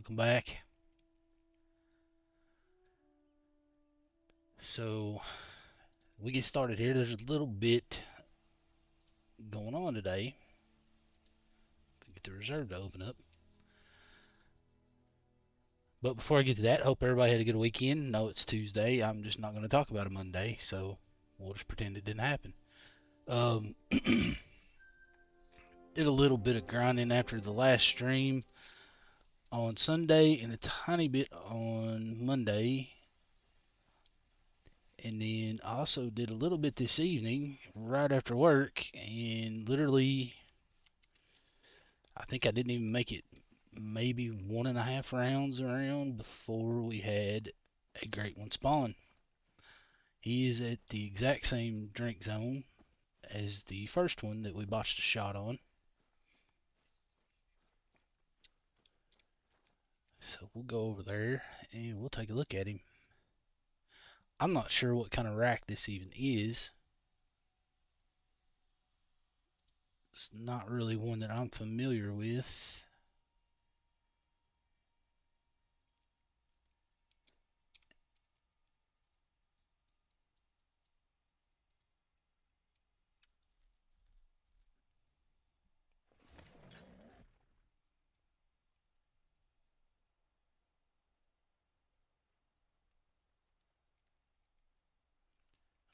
Welcome back. So we get started here. There's a little bit going on today. Get the reserve to open up. But before I get to that, hope everybody had a good weekend. No, it's Tuesday. I'm just not going to talk about a Monday, so we'll just pretend it didn't happen. Did a little bit of grinding after the last stream on Sunday and a tiny bit on Monday. And then also did a little bit this evening right after work, and literally I think I didn't even make it maybe 1.5 rounds around before we had a great one spawn. He is at the exact same drink zone as the first one that we botched a shot on. So we'll go over there and we'll take a look at him. I'm not sure what kind of rack this even is. It's not really one that I'm familiar with.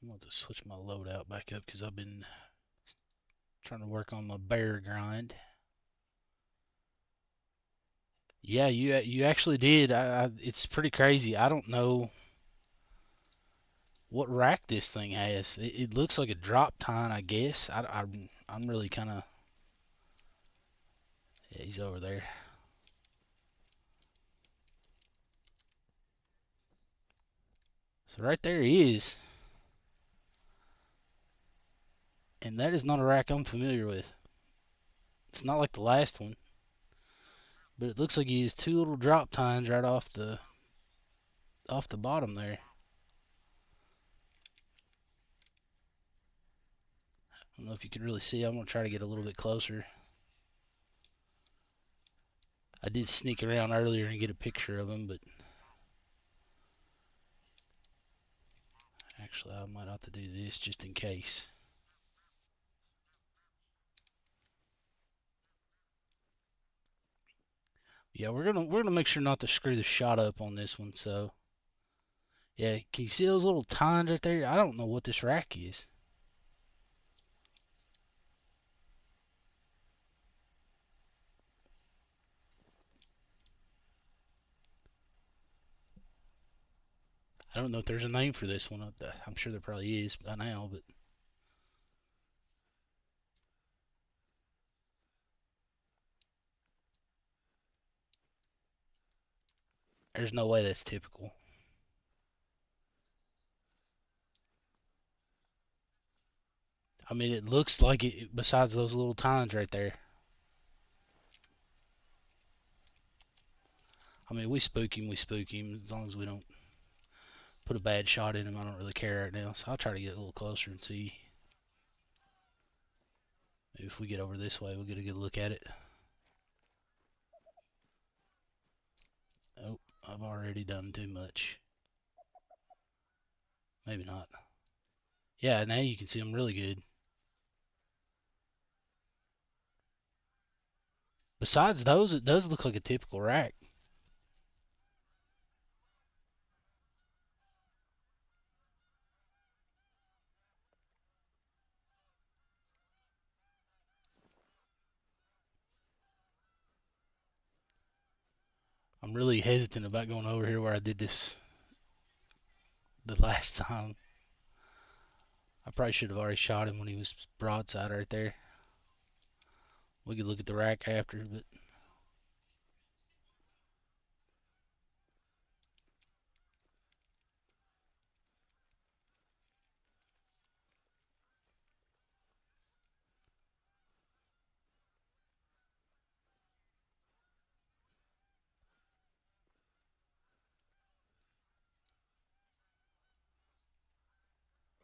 I'm going to switch my loadout back up because I've been trying to work on my bear grind. Yeah, you actually did. It's pretty crazy. I don't know what rack this thing has. It looks like a drop tine, I guess. I'm really kind of. Yeah, he's over there. So right there he is. And that is not a rack I'm familiar with. It's not like the last one. But it looks like he has two little drop tines right off the bottom there. I don't know if you can really see. I'm going to try to get a little bit closer. I did sneak around earlier and get a picture of him, but actually I might have to do this just in case. Yeah, we're gonna make sure not to screw the shot up on this one. So yeah, can you see those little tines right there? I don't know what this rack is. I don't know if there's a name for this one. I'm sure there probably is by now, but there's no way that's typical. I mean, it looks like it besides those little tines right there. I mean, we spook him. As long as we don't put a bad shot in him, I don't really care right now. So I'll try to get a little closer and see. Maybe if we get over this way, we'll get a good look at it. Oh, I've already done too much. Maybe not. Yeah, now you can see them really good. Besides those, it does look like a typical rack. I'm really hesitant about going over here where I did this the last time. I probably should have already shot him when he was broadside right there. We could look at the rack after, but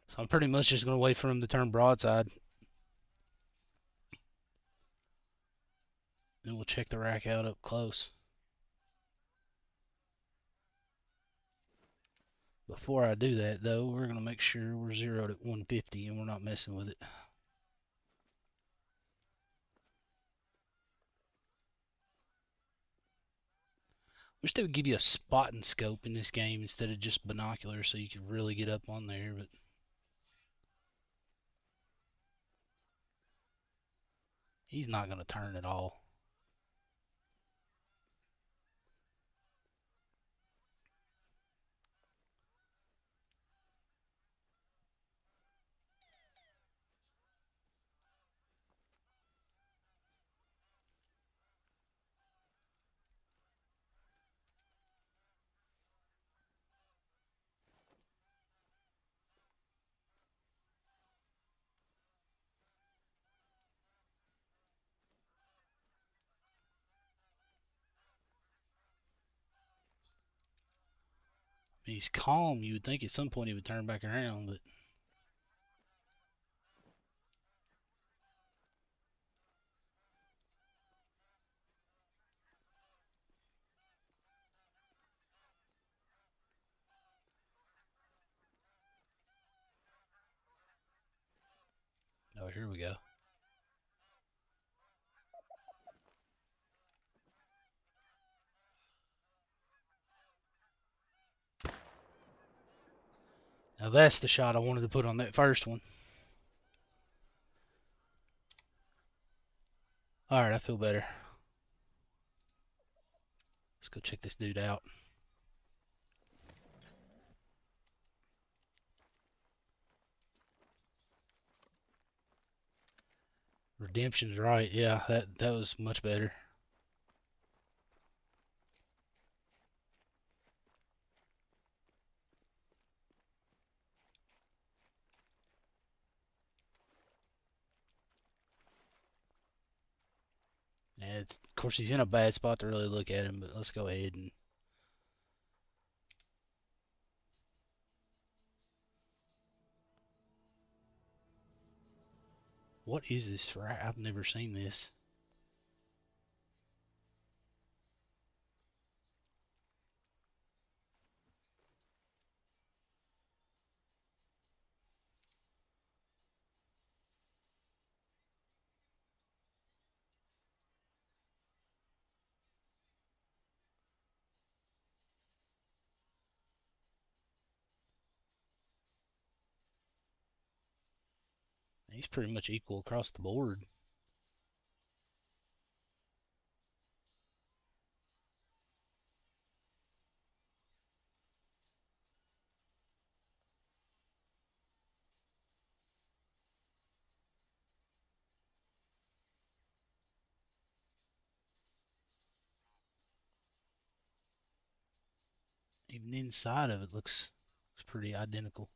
so I'm pretty much just going to wait for him to turn broadside. Then we'll check the rack out up close. Before I do that, though, we're going to make sure we're zeroed at 150 and we're not messing with it. Wish they would give you a spotting scope in this game instead of just binoculars so you could really get up on there, but he's not going to turn at all. He's calm. You would think at some point he would turn back around, but oh, here we go. Now that's the shot I wanted to put on that first one. All right, I feel better. Let's go check this dude out. Redemption's right. Yeah, that was much better. Yeah, of course he's in a bad spot to really look at him, but let's go ahead and what is this? Right, I've never seen this. He's pretty much equal across the board. Even inside of it looks pretty identical.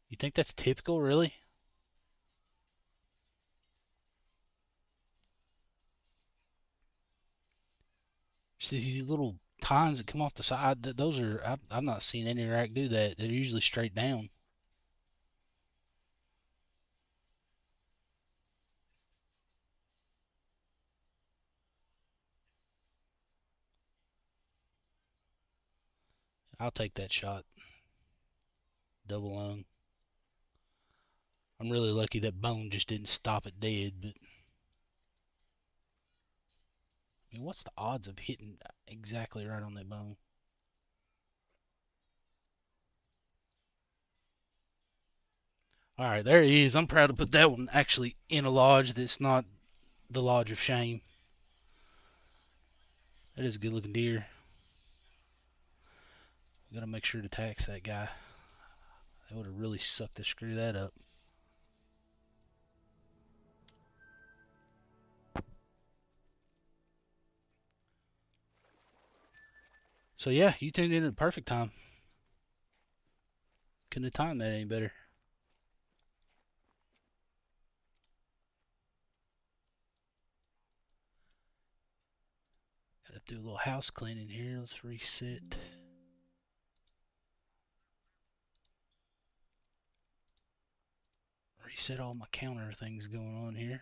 You think that's typical, really? Just these little tines that come off the side, those are, I've not seen any rack do that. They're usually straight down. I'll take that shot. Double lung. I'm really lucky that bone just didn't stop it dead, but I mean, what's the odds of hitting exactly right on that bone? All right, there he is. I'm proud to put that one actually in a lodge that's not the lodge of shame. That is a good looking deer. We gotta make sure to tax that guy. That would have really sucked to screw that up. So yeah, you tuned in at the perfect time. Couldn't have timed that any better. Gotta do a little house cleaning here. Let's reset. Reset all my counter things going on here.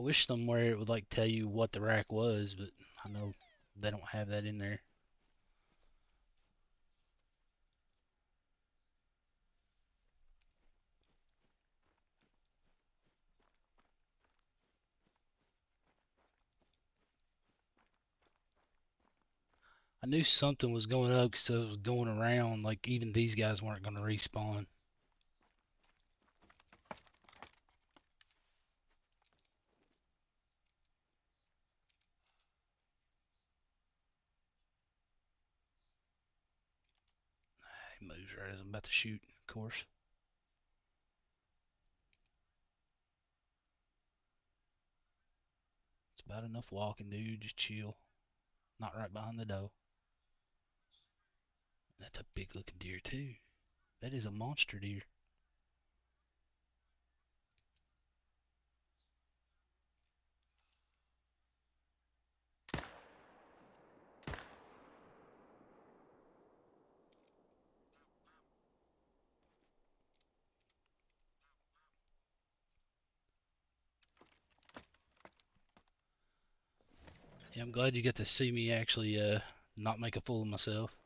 wish somewhere it would like tell you what the rack was, but I know they don't have that in there. I knew something was going up because it was going around. Like even these guys weren't going to respawn. He moves right as I'm about to shoot, of course. It's about enough walking, dude. Just chill. Not right behind the door. That's a big looking deer too. That is a monster deer. Yeah, I'm glad you got to see me actually not make a fool of myself.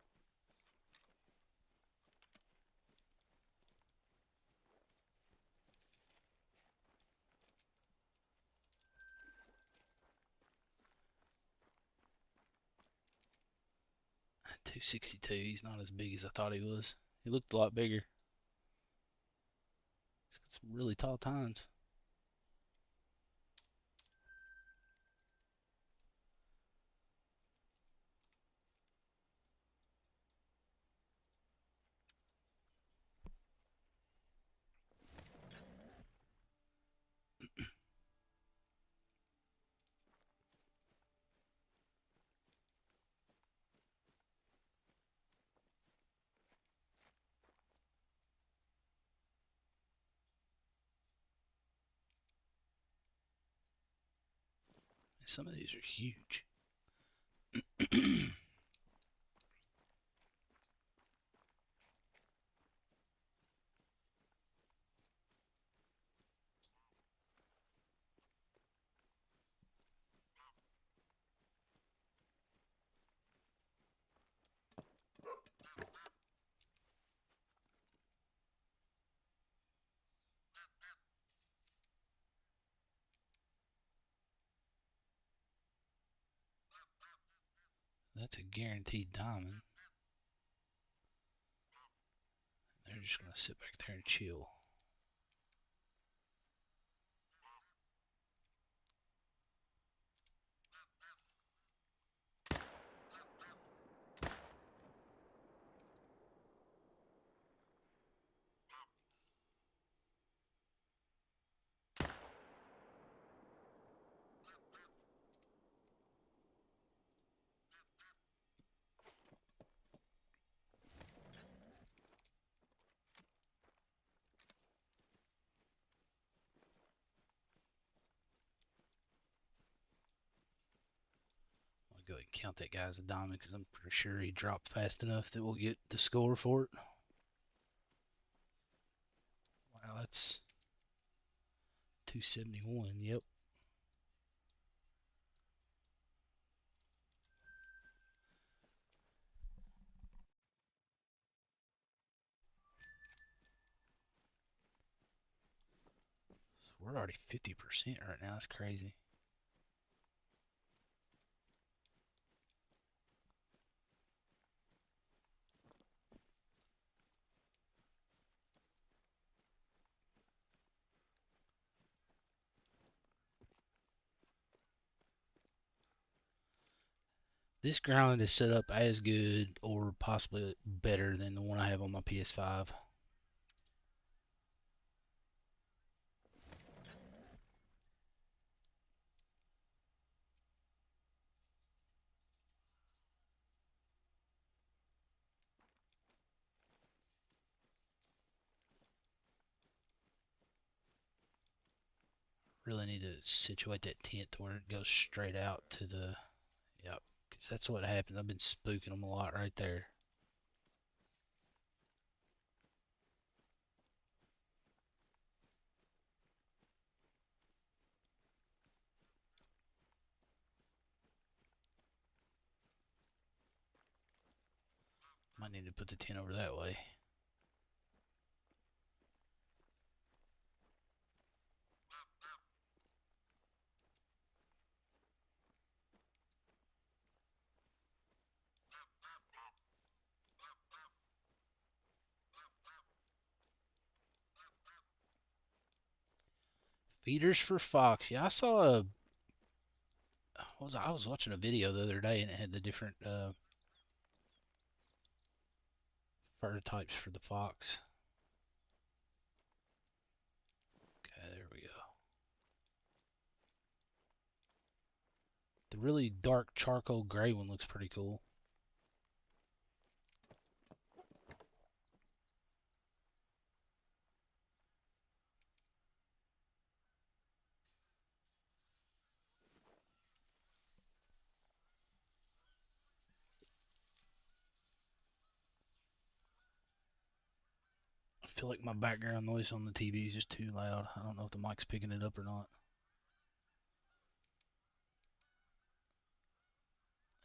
.262, he's not as big as I thought he was. He looked a lot bigger. He's got some really tall tines. Some of these are huge. That's a guaranteed diamond. They're just going to sit back there and chill. I'll go ahead and count that guy as a diamond because I'm pretty sure he dropped fast enough that we'll get the score for it. Wow, that's 271. Yep. So we're already 50% right now. That's crazy. This ground is set up as good or possibly better than the one I have on my PS5. Really need to situate that tent to where it goes straight out to the, yep, because that's what happens. I've been spooking them a lot right there. need to put the tent over that way. Feeders for fox. Yeah, I saw a. I was watching a video the other day and it had the different fur types for the fox. Okay, there we go. The really dark charcoal gray one looks pretty cool. I feel like my background noise on the TV is just too loud. I don't know if the mic's picking it up or not.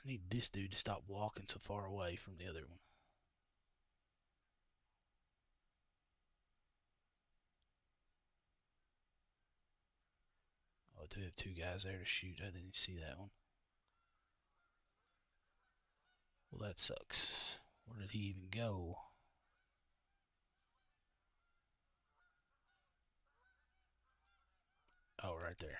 I need this dude to stop walking so far away from the other one. Oh, I do have two guys there to shoot. I didn't see that one. Well, that sucks. Where did he even go? Oh, right there.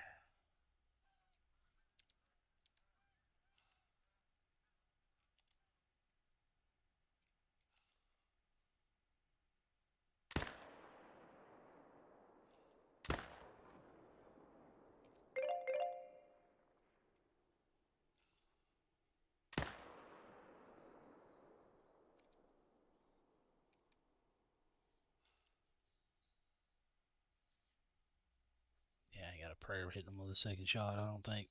Yeah, I got a prayer hitting him with a second shot, I don't think.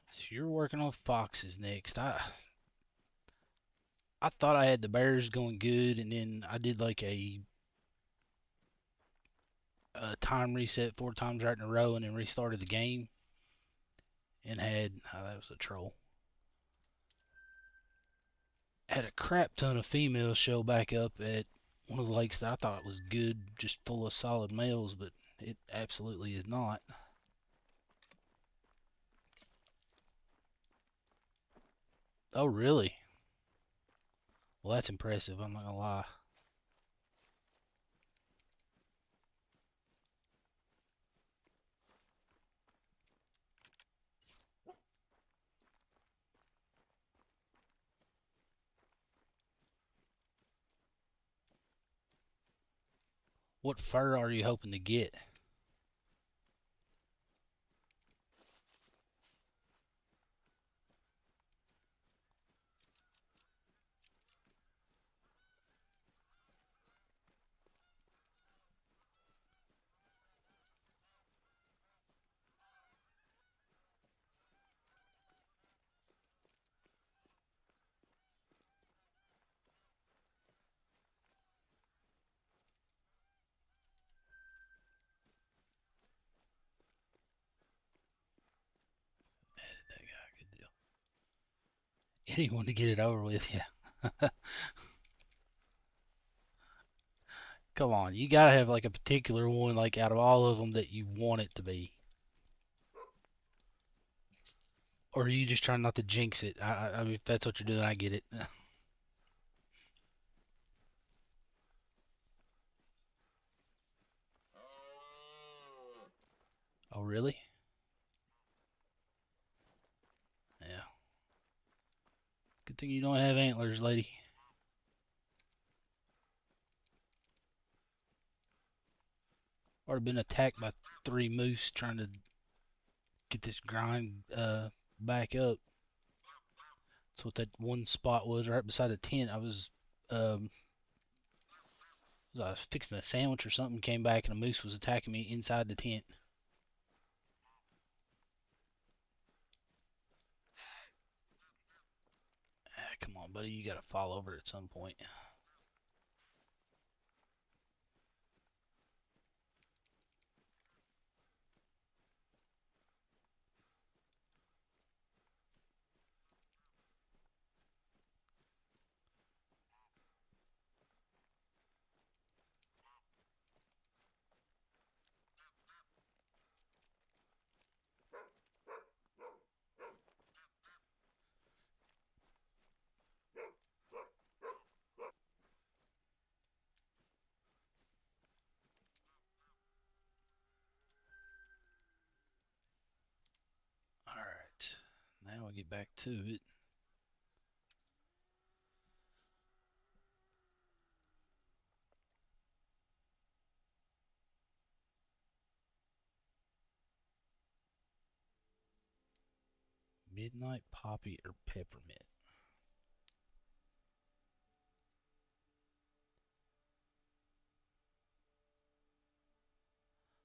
So you're working on foxes next. I thought I had the bears going good, and then I did like a time reset 4 times right in a row, and then restarted the game, and had that was a troll. Had a crap ton of females show back up at one of the lakes that I thought was good, just full of solid males, but it absolutely is not. Oh, really? Well, that's impressive. I'm not gonna lie. What fur are you hoping to get? That guy, good deal. Anyone to get it over with, yeah. Come on, you gotta have like a particular one, like out of all of them, that you want it to be. Or are you just trying not to jinx it? I mean, if that's what you're doing, I get it. Oh, really? Yeah. Good thing you don't have antlers, lady. Or have been attacked by 3 moose trying to get this grind back up. That's what that one spot was right beside the tent. Um, I was fixing a sandwich or something, came back and a moose was attacking me inside the tent. Ah, come on, buddy, you gotta fall over at some point. get back to it. Midnight poppy or peppermint?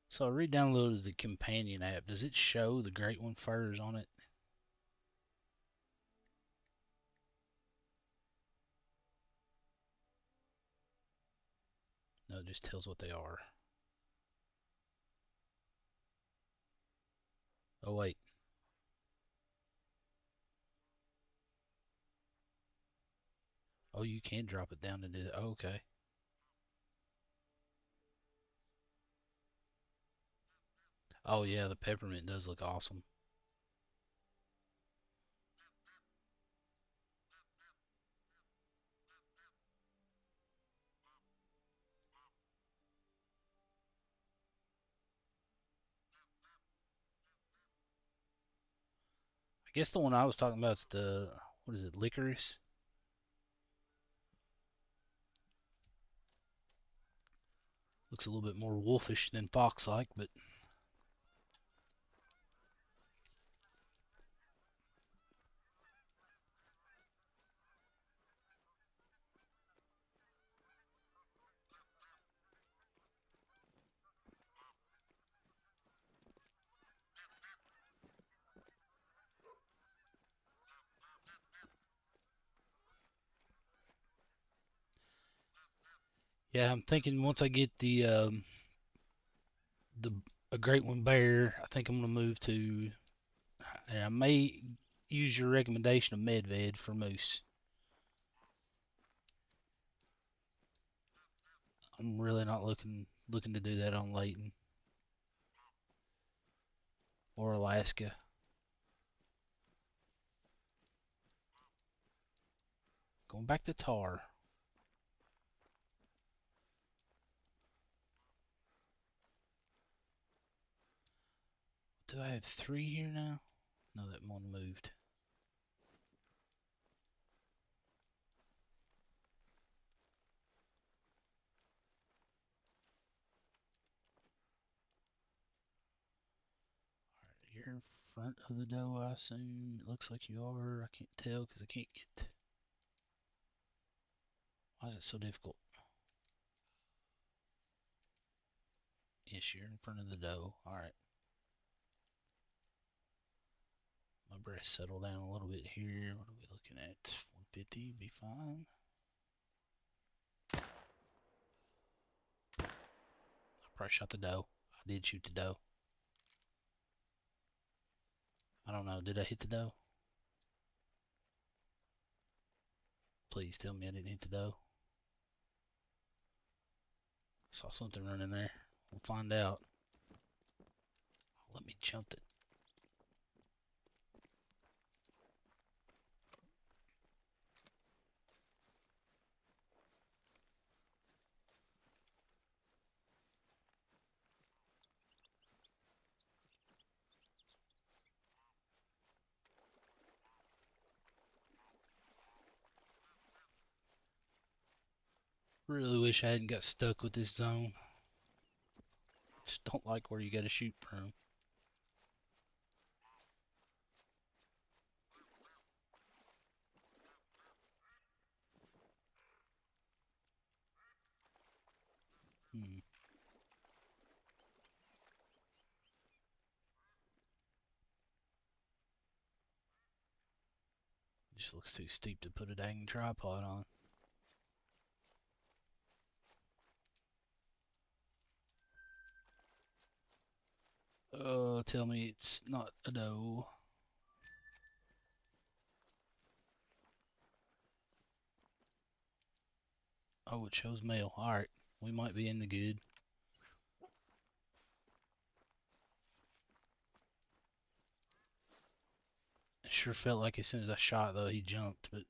So I re-downloaded the companion app. Does it show the Great One furs on it? No, it just tells what they are. Oh, wait. Oh, you can drop it down into it. Oh, okay. Oh, yeah, the peppermint does look awesome. I guess the one I was talking about is the, what is it, licorice? Looks a little bit more wolfish than fox-like, but yeah, I'm thinking once I get the a Great One bear, I think I'm gonna move to, and I may use your recommendation of Medved for moose. I'm really not looking to do that on Layton or Alaska. Going back to tar. Do I have 3 here now? No, that one moved. Alright, you're in front of the doe, I assume. It looks like you are. I can't tell because I can't get. Why is it so difficult? Yes, you're in front of the doe. Alright. My breath settled down a little bit here. What are we looking at? 150 be fine. I probably shot the doe. I did shoot the doe. I don't know. Did I hit the doe? Please tell me I didn't hit the doe. Saw something running there. We'll find out. Let me jump it. Really wish I hadn't got stuck with this zone. Just don't like where you gotta shoot from. Hmm. Just looks too steep to put a dang tripod on. Tell me it's not a doe. Oh, it shows male. Alright, we might be in the good. It sure felt like as soon as I shot, though, he jumped, but...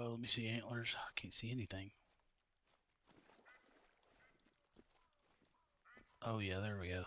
let me see antlers. I can't see anything. Oh yeah, there we go.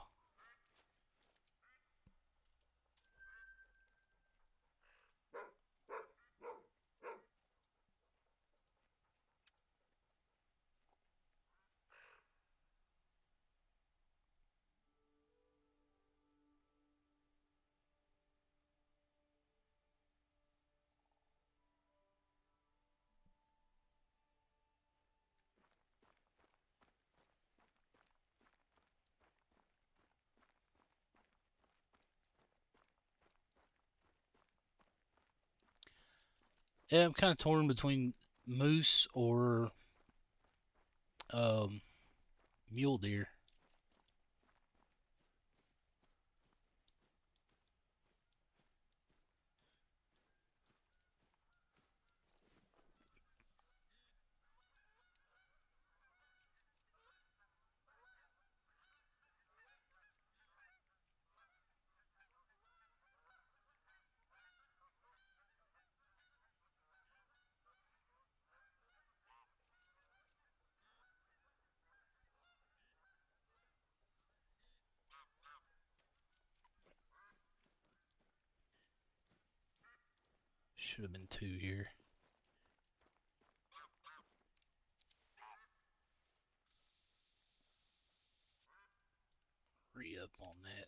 Yeah, I'm kind of torn between moose or um, mule deer. Should have been two here. Re-up on that.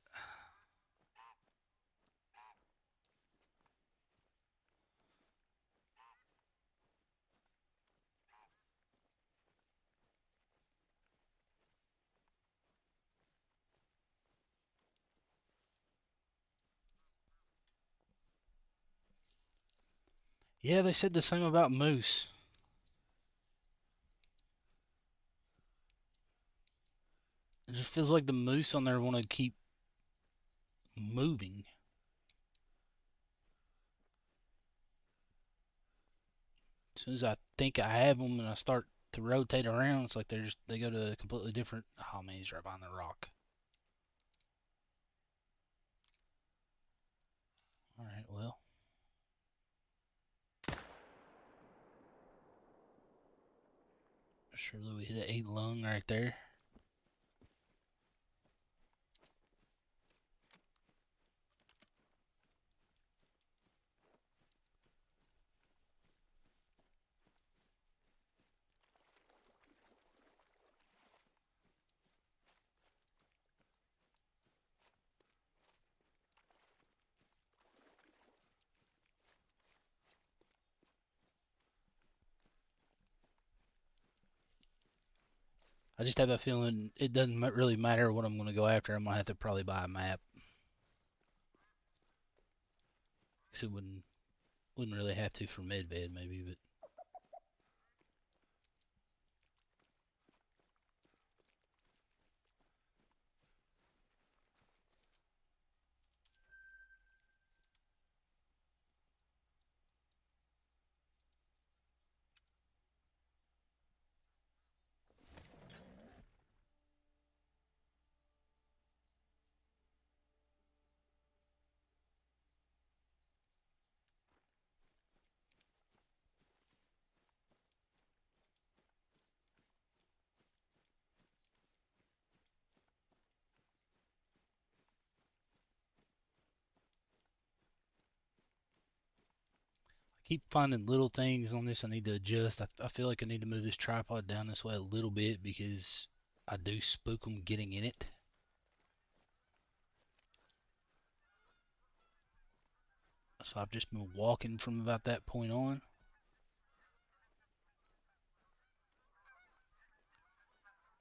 Yeah, they said the same about moose. It just feels like the moose on there want to keep moving. As soon as I think I have them and I start to rotate around, it's like they go to a completely different. Oh man, he's right behind the rock. All right, well. Surely we hit an 8 lung right there. I just have a feeling it doesn't really matter what I'm going to go after. I'm going to have to probably buy a map. Because it wouldn't really have to for medved maybe, but I keep finding little things on this I need to adjust. I feel like I need to move this tripod down this way a little bit because I do spook them getting in it. So I've just been walking from about that point on.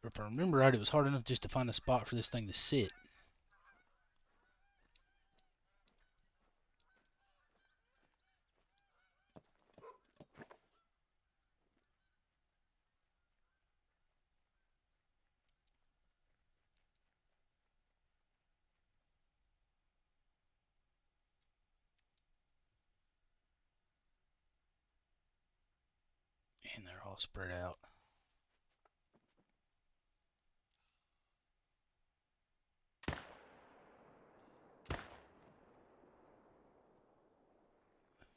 If I remember right, it was hard enough just to find a spot for this thing to sit. And they're all spread out.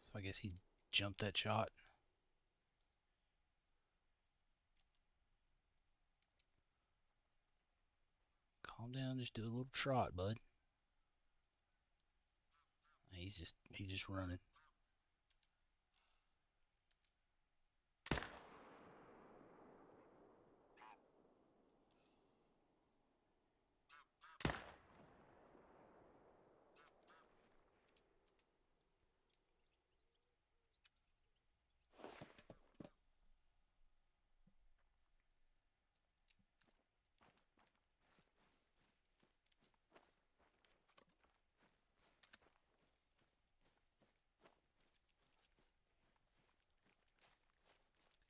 So I guess he jumped that shot. Calm down, just do a little trot, bud. He's just running.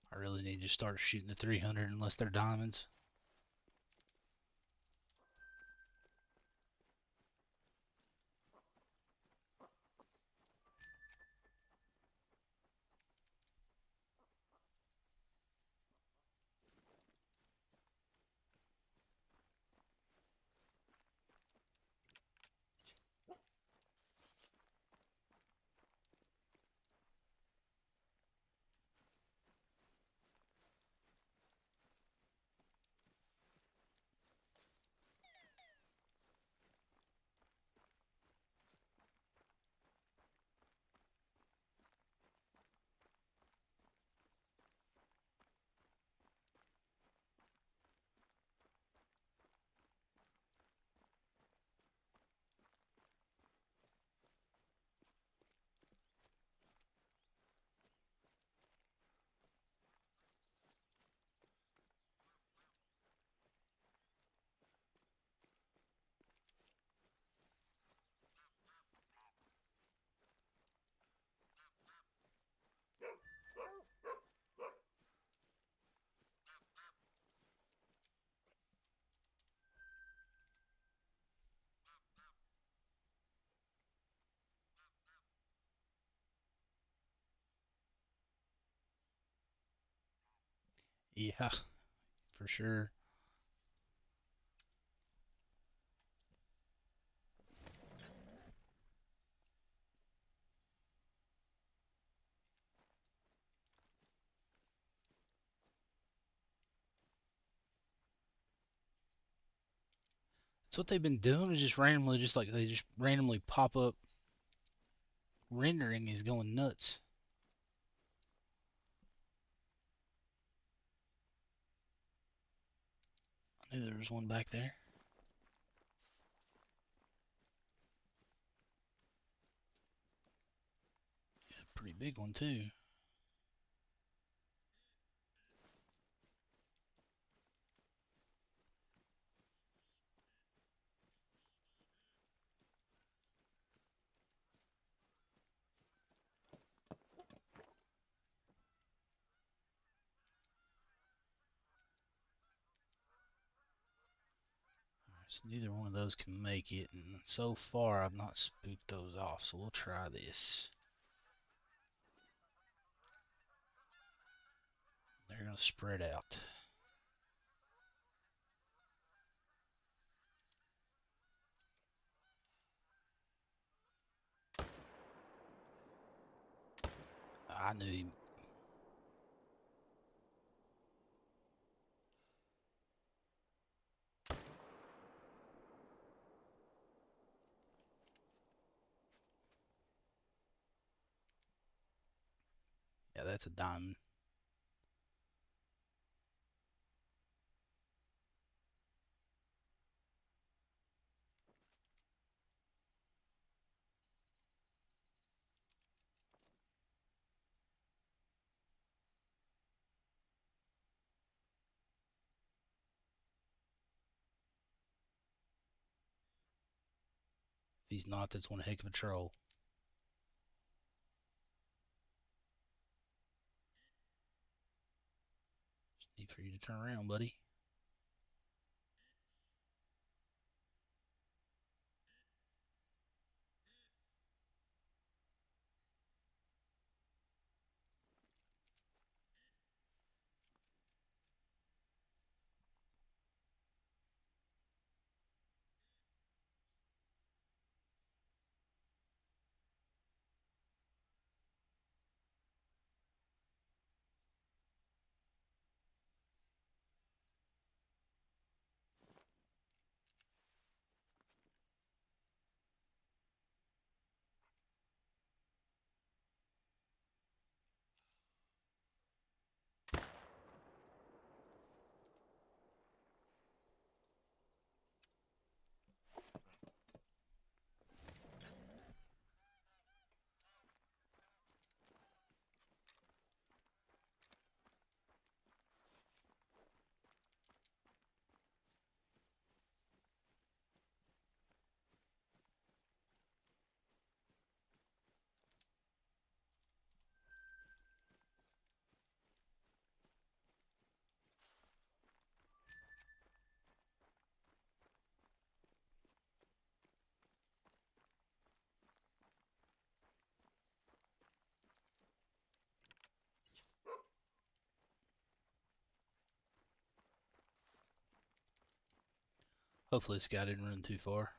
I really need to start shooting the 300 unless they're diamonds. Yeah, for sure. That's what they've been doing is just randomly, just like they just randomly pop up. Rendering is going nuts. I knew there was one back there. It's a pretty big one too. So neither one of those can make it, and so far I've not spooked those off, so we'll try this. They're going to spread out. I knew him. Yeah, that's a diamond. If he's not, that's one heck of a troll. Just need for you to turn around, buddy. Hopefully this guy didn't run too far.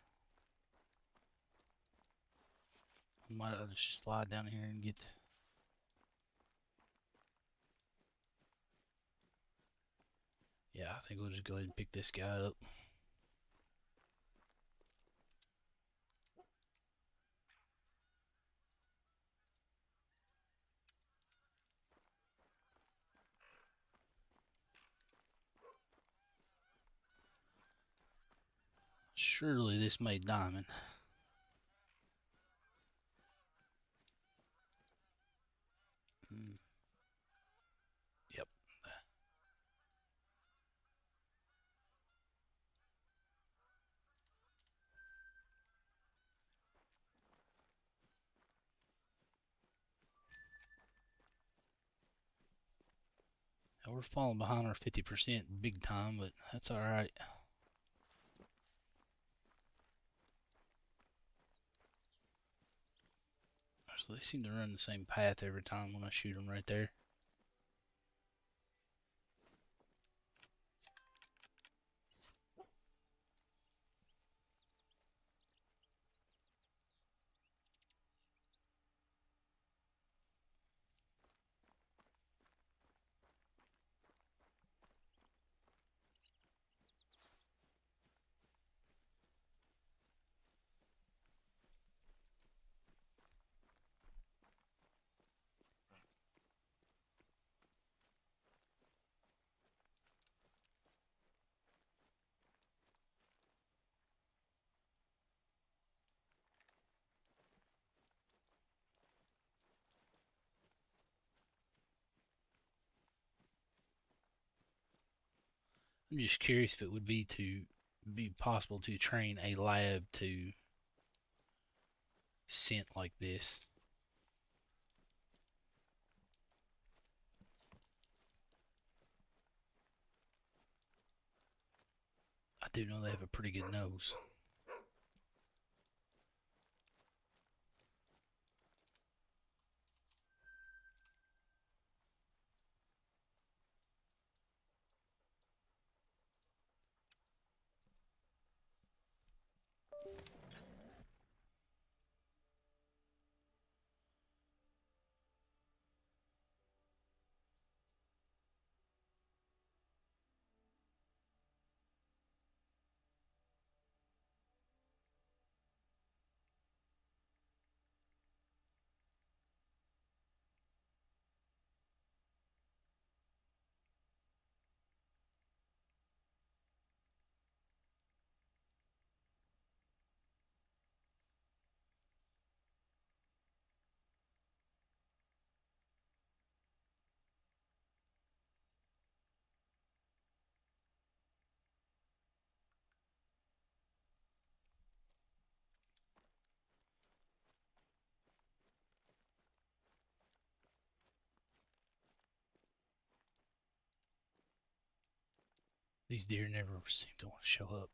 I might just slide down here and get... Yeah, I think we'll just go ahead and pick this guy up. Surely this made diamond. Yep. Now we're falling behind our 50% big time, but that's all right. So they seem to run the same path every time when I shoot them right there. I'm just curious if it would be possible to train a lab to scent like this. I do know they have a pretty good nose. These deer never seem to want to show up.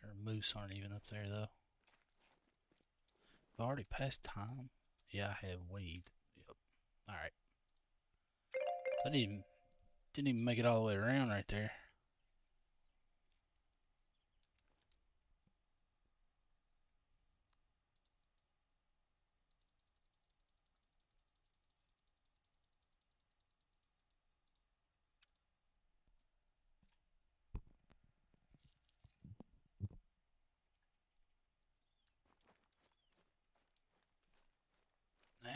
Their moose aren't even up there though. I've already passed time. Yeah, I have waved. Yep. All right. So I didn't even make it all the way around right there.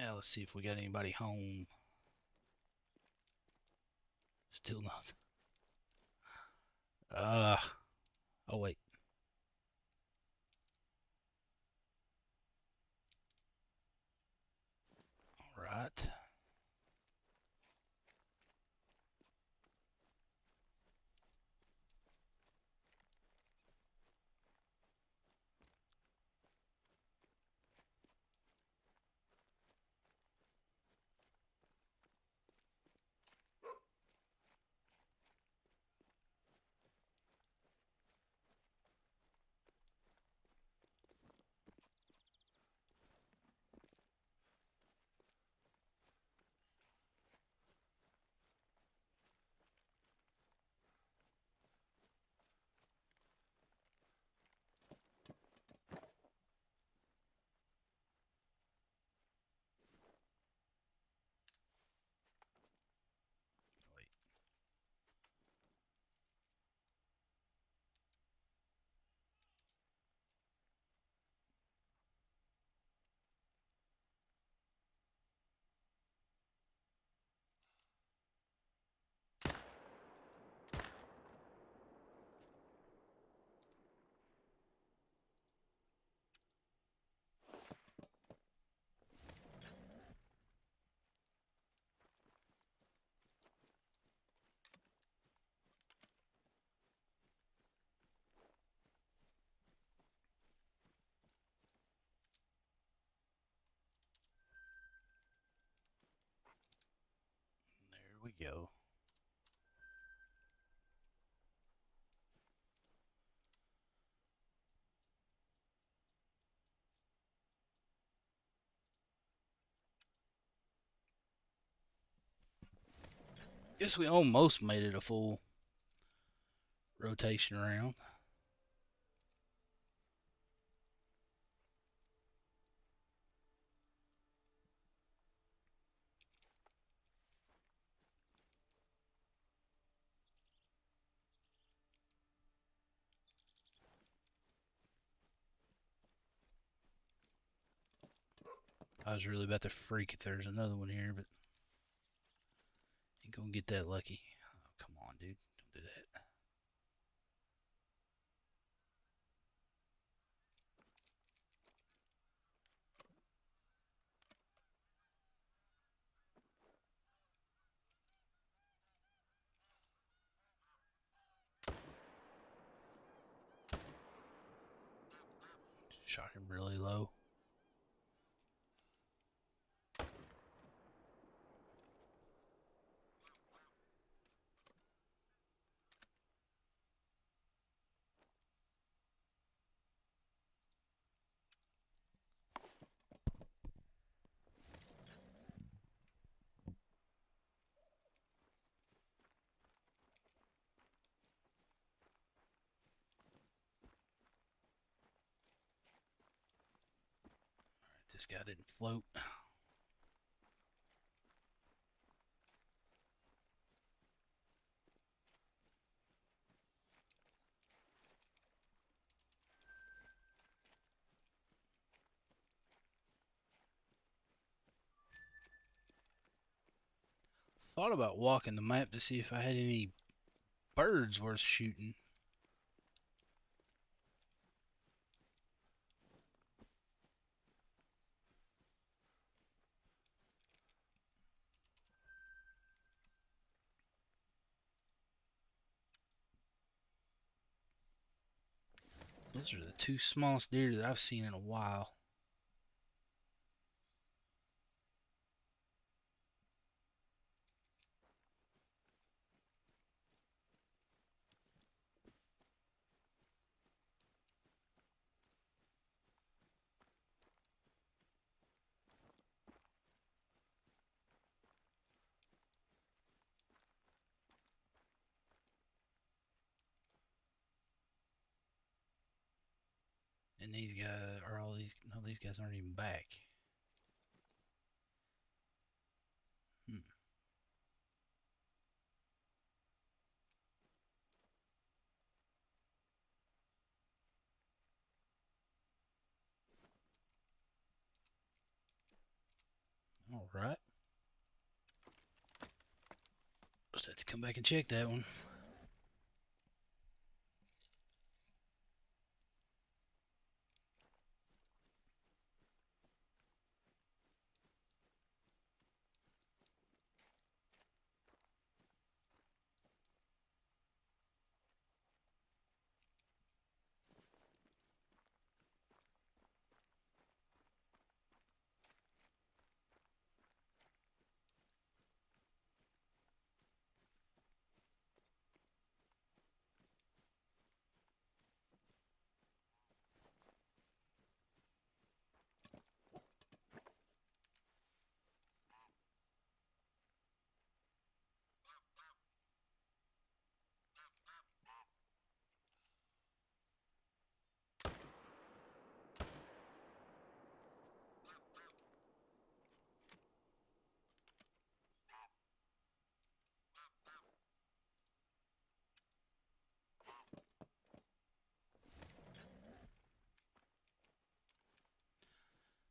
Now let's see if we got anybody home. Still not. Oh wait. All right. Where'd we go? Guess we almost made it a full rotation around. I was really about to freak if there's another one here, but ain't gonna get that lucky. Oh, come on, dude. Don't do that. Shot him really low. Alright, this guy didn't float. Thought about walking the map to see if I had any birds worth shooting. Those are the two smallest deer that I've seen in a while. And these guys are all these. No, these guys aren't even back. Hmm. All right. Just have to come back and check that one.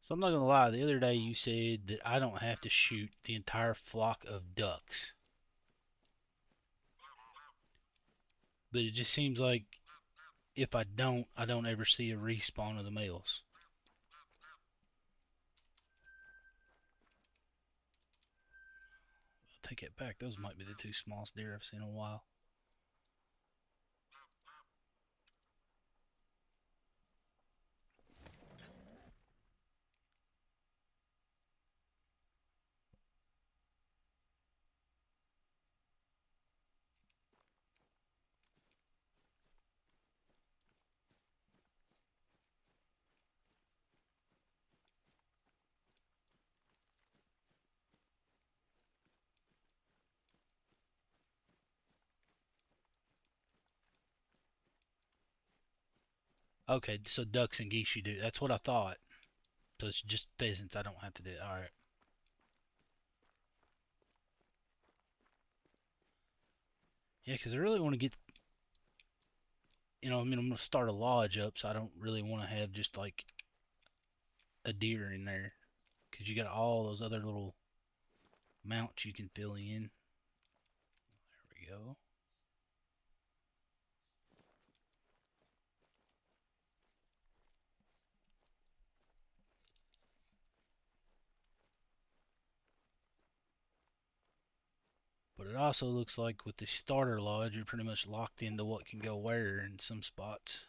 So I'm not gonna lie. The other day you said that I don't have to shoot the entire flock of ducks, but it just seems like if I don't ever see a respawn of the males. I'll take it back. Those might be the two smallest deer I've seen in a while. Okay, so ducks and geese you do. That's what I thought. So it's just pheasants. I don't have to do it. All right. Yeah, because I really want to get, I mean, I'm going to start a lodge up, so I don't really want to have just like a deer in there. Because you got all those other little mounts you can fill in. There we go. But it also looks like with the starter lodge, you're pretty much locked into what can go where in some spots.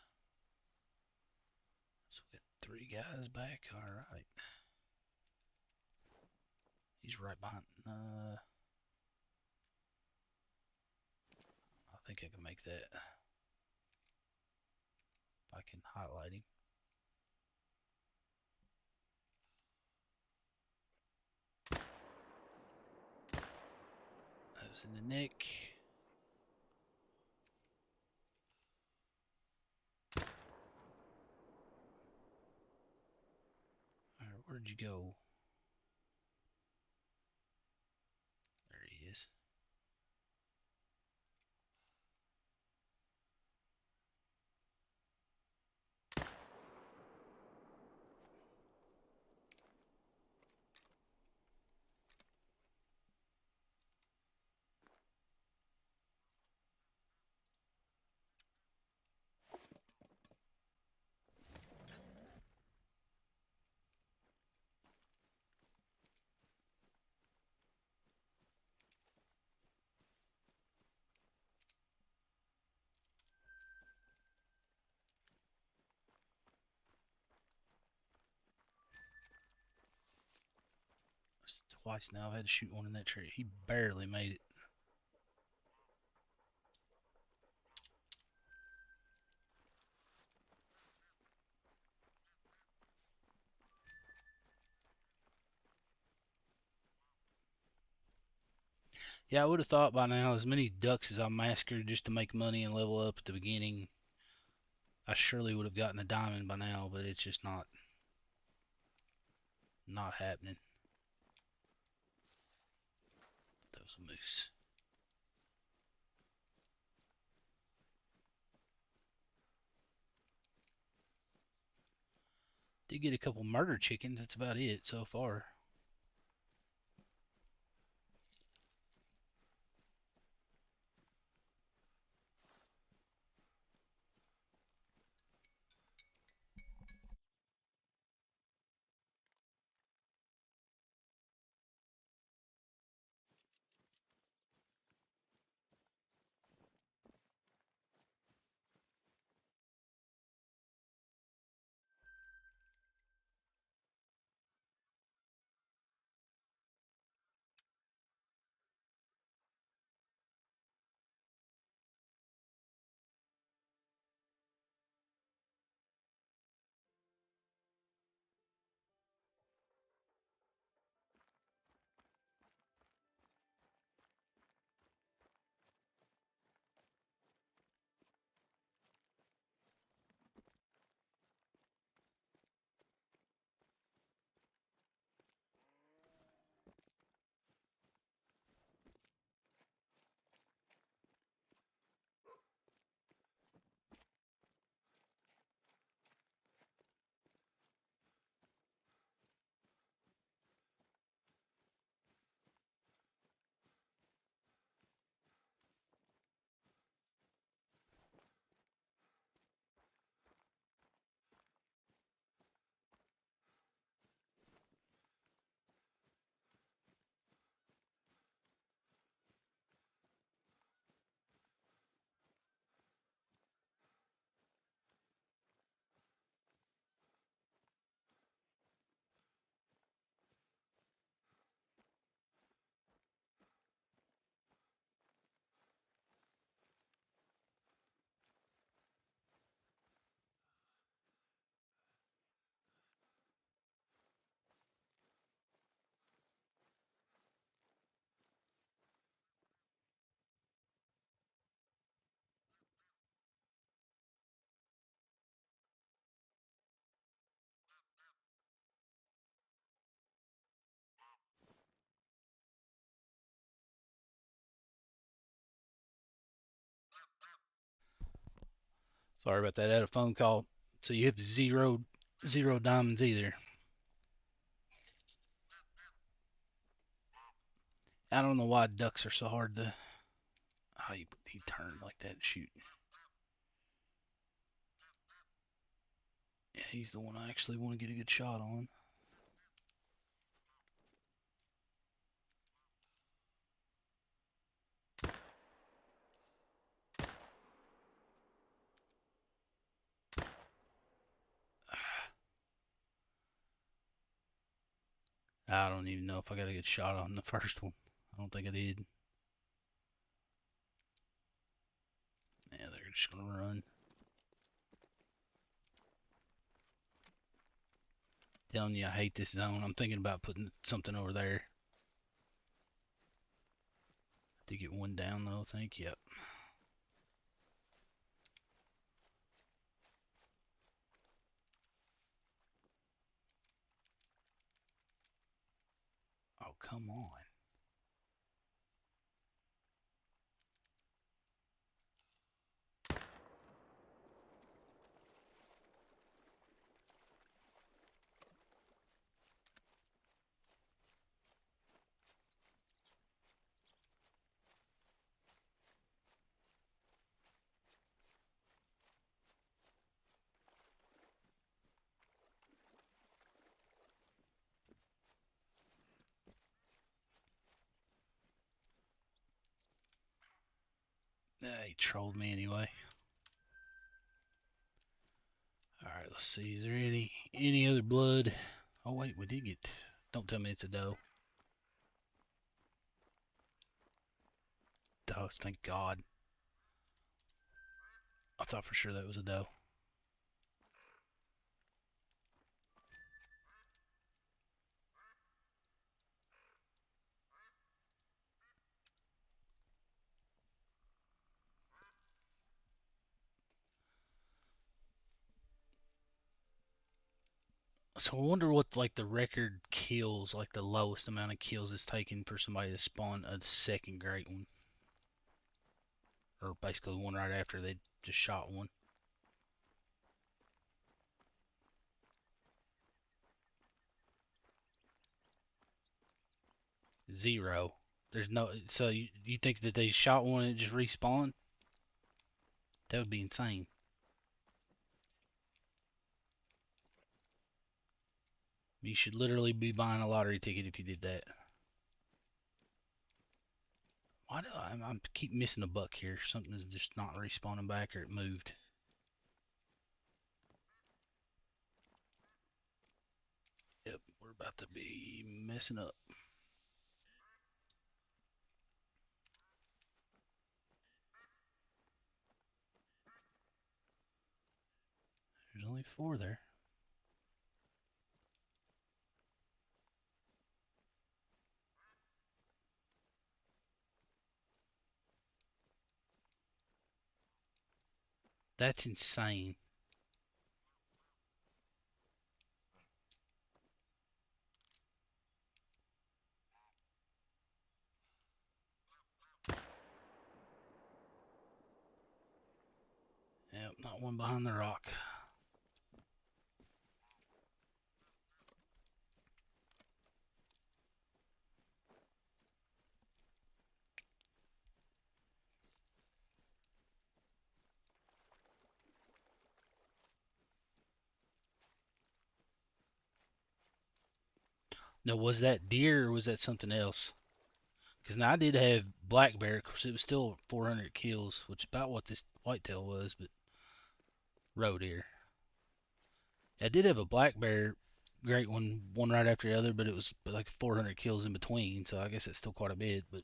So we got 3 guys back. All right. He's right behind. I think I can make that. If I can highlight him. That was in the neck. All right, where'd you go? There he is. That's twice now I've had to shoot one in that tree. He barely made it. Yeah, I would have thought by now as many ducks as I massacred just to make money and level up at the beginning, I surely would have gotten a diamond by now, but it's just not happening. That was a moose. Did get a couple murder chickens. That's about it so far. Sorry about that. I had a phone call. So you have zero diamonds either. I don't know why ducks are so hard to. Oh, he turned like that. Shoot. Yeah, he's the one I actually want to get a good shot on. I don't even know if I got a good shot on the first one. I don't think I did. Yeah, they're just gonna run. Telling you, I hate this zone. I'm thinking about putting something over there to get one down, though. I think. Yep. Oh, come on. He trolled me anyway. All right, let's see. Is there any other blood? Oh wait, we did get. Don't tell me it's a doe. Does, thank God. I thought for sure that was a doe. So I wonder what like the record kills, like the lowest amount of kills it's taken for somebody to spawn a second great one, or basically one right after they just shot one. 0. There's no. So you think that they shot one and it just respawned? That would be insane. You should literally be buying a lottery ticket if you did that. Why do I keep missing a buck here? Something is just not respawning back, or it moved. Yep, we're about to be messing up. There's only 4 there. That's insane. Yep, not one behind the rock. Now, was that deer or was that something else? Because now I did have black bear. Of course, it was still 400 kills, which is about what this whitetail was, but roe deer. I did have a black bear, great one right after the other, but it was like 400 kills in between, so I guess it's still quite a bit. But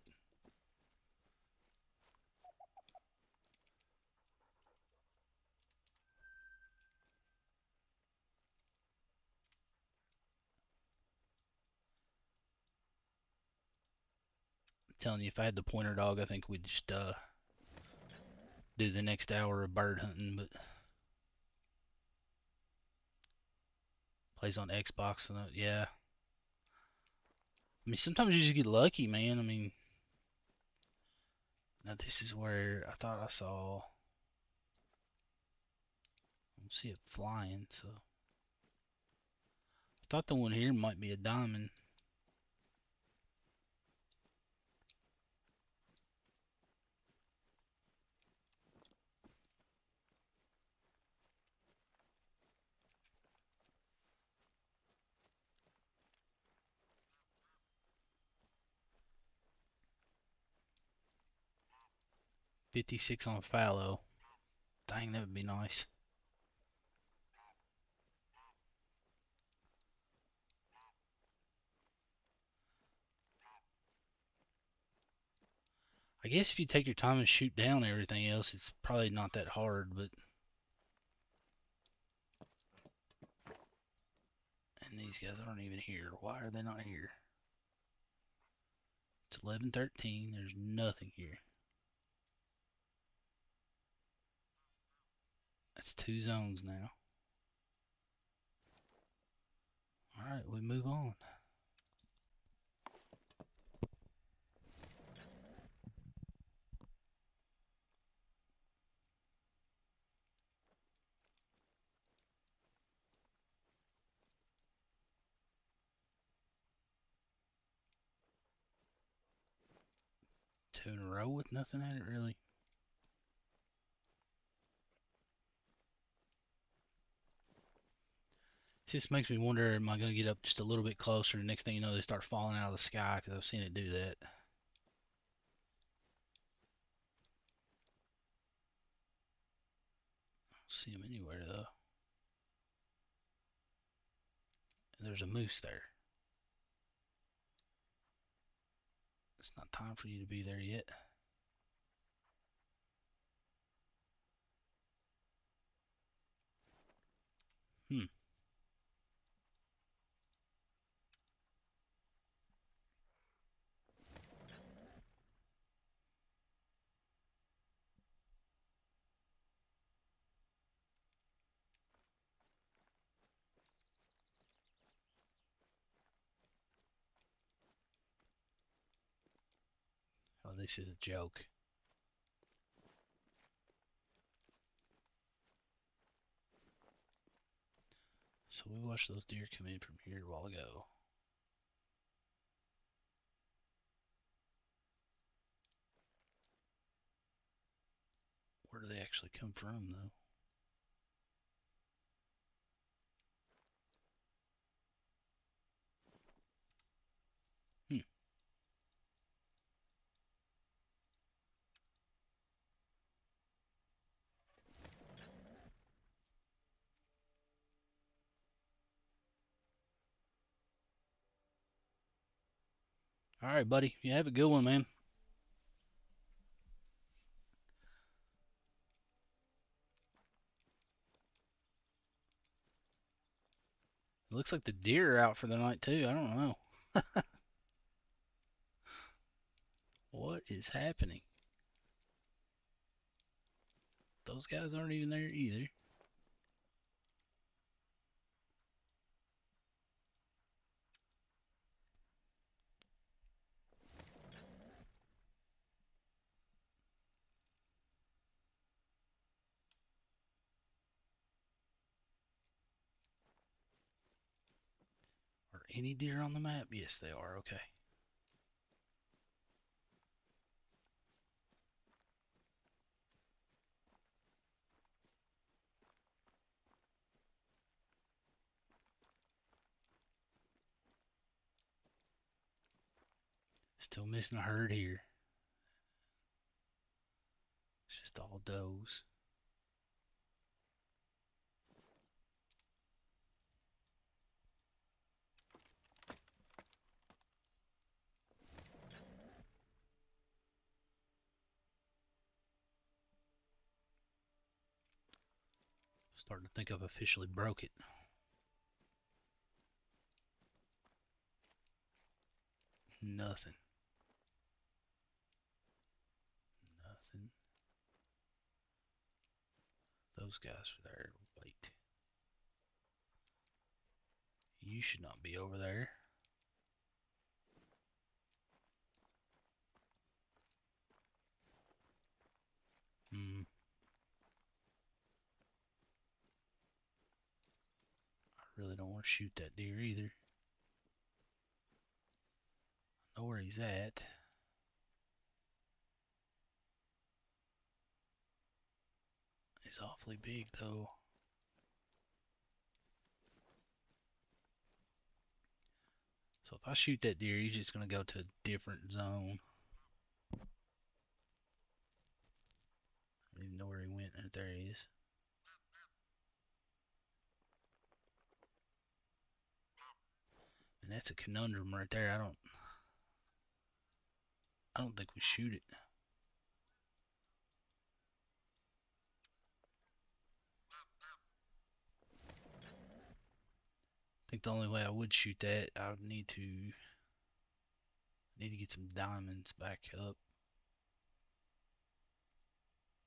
I'm telling you, if I had the pointer dog, I think we'd just do the next hour of bird hunting. But plays on Xbox, and yeah. I mean, sometimes you just get lucky, man. I mean, now this is where I thought I saw. don't see it flying, so. I thought the one here might be a diamond. $56 on fallow. Dang, that would be nice. I guess if you take your time and shoot down everything else, it's probably not that hard, but. And these guys aren't even here. Why are they not here? It's 11:13. There's nothing here. That's 2 zones now. Alright, we move on. Two in a row with nothing at it, really. It just makes me wonder, am I going to get up just a little bit closer? The next thing you know, they start falling out of the sky, because I've seen it do that. I don't see them anywhere, though. And there's a moose there. It's not time for you to be there yet. Hmm. Oh, this is a joke. So we watched those deer come in from here a while ago. Where do they actually come from, though? Hmm. All right, buddy. You have a good one, man. It looks like the deer are out for the night, too. I don't know. What is happening? Those guys aren't even there either. Are any deer on the map? Yes, they are. Okay. Still missing a herd here. It's just all does. Starting to think I've officially broke it. Nothing. Nothing. Those guys are there. Wait. You should not be over there. Hmm. really don't want to shoot that deer either. I know where he's at. He's awfully big though. So if I shoot that deer, he's just going to go to a different zone. I don't even know where he went. There he is. And that's a conundrum right there. I don't think we shoot it. I think the only way I would shoot that, I would need to get some diamonds back up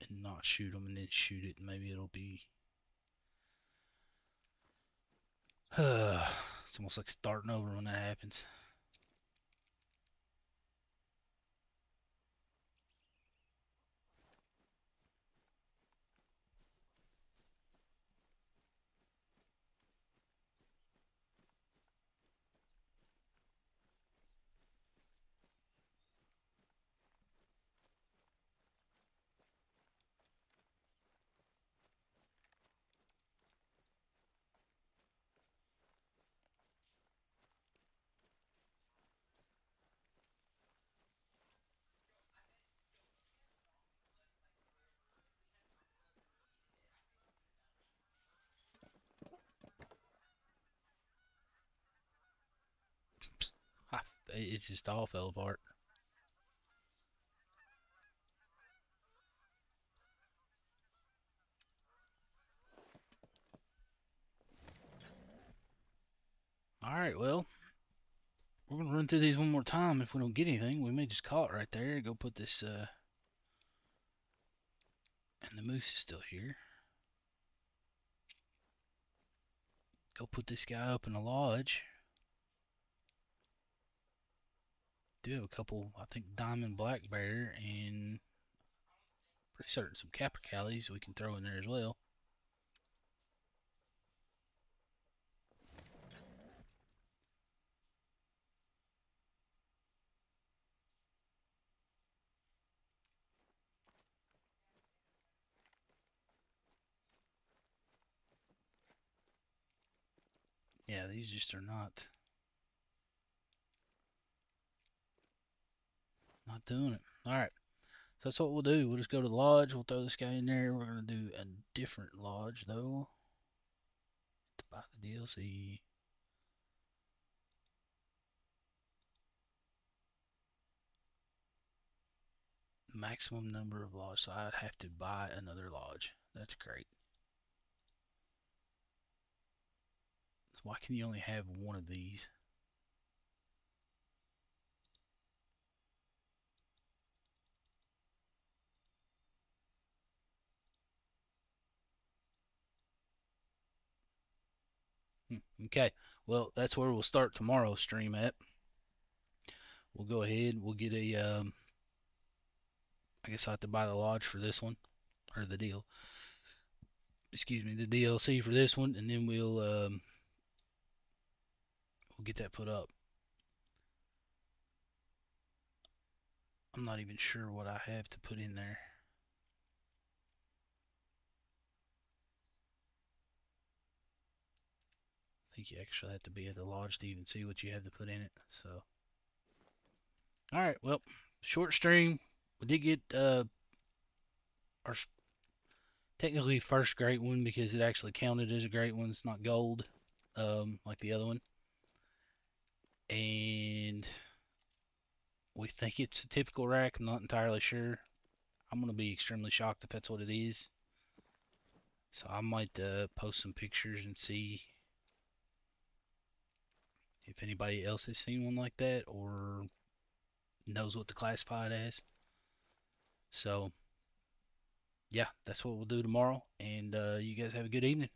and not shoot them and then shoot it, and maybe it'll be it's almost like starting over when that happens. It's just all fell apart. Alright, well, we're going to run through these one more time. If we don't get anything, we may just call it right there. Go put this, and the moose is still here. Go put this guy up in the lodge. Do have a couple, I think, diamond black bear and pretty certain some capercaillies we can throw in there as well. Yeah, these just are not doing it. Alright, so that's what we'll do. We'll just go to the lodge. We'll throw this guy in there. We're going to do a different lodge, though. To buy the DLC. Maximum number of lodges, so I'd have to buy another lodge. That's great. So why can you only have one of these? Okay, well, that's where we'll start tomorrow's stream at. We'll go ahead, we'll get a, I guess I have to buy the lodge for this one, or the deal. Excuse me, the DLC for this one, and then we'll get that put up. I'm not even sure what I have to put in there. I think you actually have to be at the lodge to even see what you have to put in it. So, all right, well, short stream. We did get our technically first great one because it actually counted as a great one. It's not gold like the other one. And we think it's a typical rack. I'm not entirely sure. I'm going to be extremely shocked if that's what it is. So I might post some pictures and see if anybody else has seen one like that or knows what to classify it as. So, yeah, that's what we'll do tomorrow. And you guys have a good evening.